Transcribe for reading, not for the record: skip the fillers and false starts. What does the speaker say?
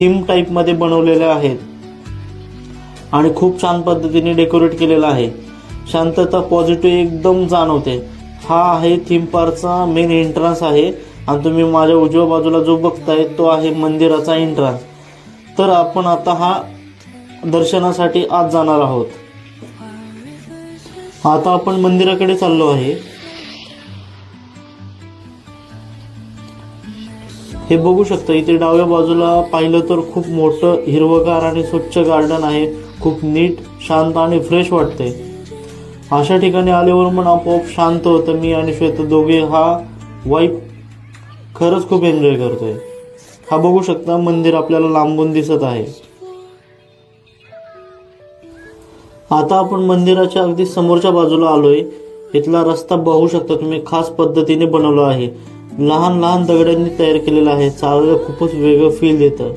Theme type मध्ये बनवलेले आहेत आणि खूप छान पद्धतीने डेकोरेट केलेला आहे। शांतता पॉझिटिव्ह एकदम जाणवते। हा आहे थीम पार्कचा मेन एंट्रन्स आहे आणि तुम्ही माझ्या उजव्या बाजूला जो बघताय तो आहे मंदिराचा एंट्रन्स। तर आपण आता हा दर्शनासाठी आत जाणार आहोत। आता आपण मंदिराकडे चाललो आहे। हे बघू शकता, इथे डाव्या बाजूला पाहिलं तर खूप मोठं हिरवगार आणि स्वच्छ गार्डन आहे। खूप नीट, शांत आणि फ्रेश वाटते। अशा ठिकाणी आल्यावर मन आपोआप शांत होतं। मी आणि श्वेता दोघे हा वाईब खरंच खूप एन्जॉय करतोय। हा बघू शकता, मंदिर आपल्याला लांबून दिसत आहे। आता आपण मंदिराच्या अगदी समोरच्या बाजूला आलोय। इथला रस्ता बघू शकता तुम्ही, खास पद्धतीने बनवला आहे। लहान लहान दगडांनी तयार केलेला आहे। चालायला खूपच वेगळं फील देतं।